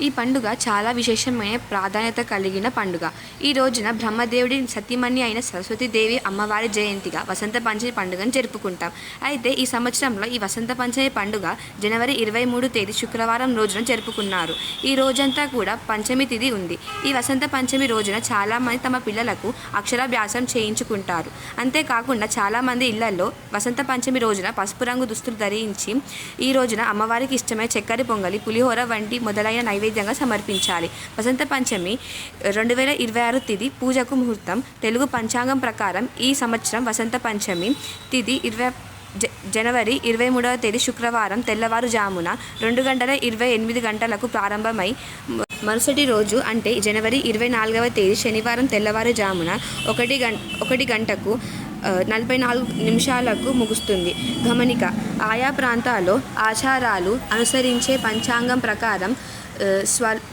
ఈ పండుగ చాలా విశేషమైన ప్రాధాన్యత కలిగిన పండుగ. ఈ రోజున బ్రహ్మదేవుడి సతీమణి అయిన సరస్వతీదేవి అమ్మవారి జయంతిగా వసంత పంచమి పండుగను జరుపుకుంటాం. అయితే ఈ సంవత్సరంలో ఈ వసంత పంచమి పండుగ జనవరి 23 తేదీ శుక్రవారం రోజున జరుపుకున్నారు. ఈ రోజంతా కూడా పంచమి తిథి ఉంది. ఈ వసంత పంచమి రోజున చాలామంది తమ పిల్లలకు అక్షరాభ్యాసం చేయించుకుంటారు. అంతేకాకుండా చాలామంది ఇళ్లలో వసంత పంచమి రోజున పసుపు రంగు దుస్తులు ధరించి ఈ రోజున అమ్మవారికి ఇష్టమైన చక్కెర పొంగలి, పులిహోర వంటి మొదలైన నైవేద్యంగా సమర్పించాలి. వసంత పంచమి 2026 తిథి పూజకు ముహూర్తం. తెలుగు పంచాంగం ప్రకారం ఈ సంవత్సరం వసంత పంచమి తిథి జనవరి 23వ తేదీ శుక్రవారం తెల్లవారుజామున 2:28 ప్రారంభమై మరుసటి రోజు అంటే జనవరి 24వ తేదీ శనివారం తెల్లవారుజామున 1:44 ముగుస్తుంది. గమనిక: ఆయా ప్రాంతాల్లో ఆచారాలు అనుసరించే పంచాంగం ప్రకారం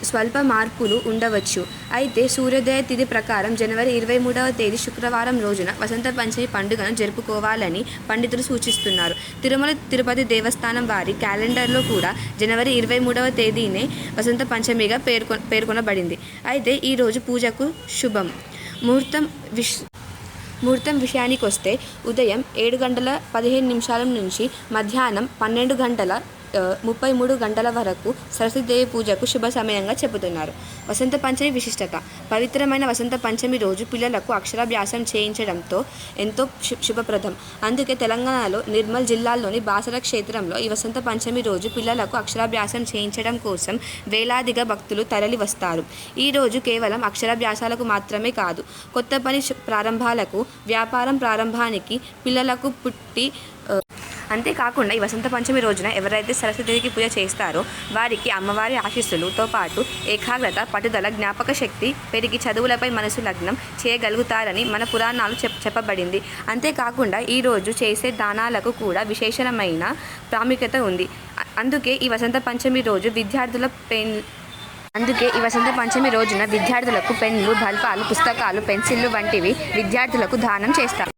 స్వల్ప మార్పులు ఉండవచ్చు. అయితే సూర్యోదయ తిథి ప్రకారం జనవరి 23వ తేదీ శుక్రవారం రోజున వసంత పంచమి పండుగను జరుపుకోవాలని పండితులు సూచిస్తున్నారు. తిరుమల తిరుపతి దేవస్థానం వారి క్యాలెండర్లో కూడా జనవరి 23వ తేదీనే వసంత పంచమిగా పేర్కొనబడింది. అయితే ఈరోజు పూజకు శుభం ముహూర్తం విషయానికొస్తే ఉదయం 7:15 నుంచి మధ్యాహ్నం 12:33 వరకు సరస్వతీదేవి పూజకు శుభ సమయంగా చెబుతున్నారు. వసంత పంచమి విశిష్టత: పవిత్రమైన వసంత పంచమి రోజు పిల్లలకు అక్షరాభ్యాసం చేయించడంతో ఎంతో శుభప్రదం. అందుకే తెలంగాణలో నిర్మల్ జిల్లాలోని బాసర క్షేత్రంలో ఈ వసంత పంచమి రోజు పిల్లలకు అక్షరాభ్యాసం చేయించడం కోసం వేలాదిగా భక్తులు తరలి వస్తారు. ఈ రోజు కేవలం అక్షరాభ్యాసాలకు మాత్రమే కాదు, కొత్త పని ప్రారంభాలకు, వ్యాపారం ప్రారంభానికి పిల్లలకు అంతేకాకుండా ఈ వసంత పంచమి రోజున ఎవరైతే సరస్వతీదేవికి పూజ చేస్తారో వారికి అమ్మవారి ఆశీస్సులతో పాటు ఏకాగ్రత, పట్టుదల, జ్ఞాపక శక్తి పెరిగి చదువులపై మనసు లగ్నం చేయగలుగుతారని మన పురాణాలు చెప్పబడింది. అంతేకాకుండా ఈరోజు చేసే దానాలకు కూడా విశేషమైన ప్రాముఖ్యత ఉంది. అందుకే ఈ వసంత పంచమి రోజున విద్యార్థులకు పెన్నులు, బల్పాలు, పుస్తకాలు, పెన్సిళ్లు వంటివి విద్యార్థులకు దానం చేస్తారు.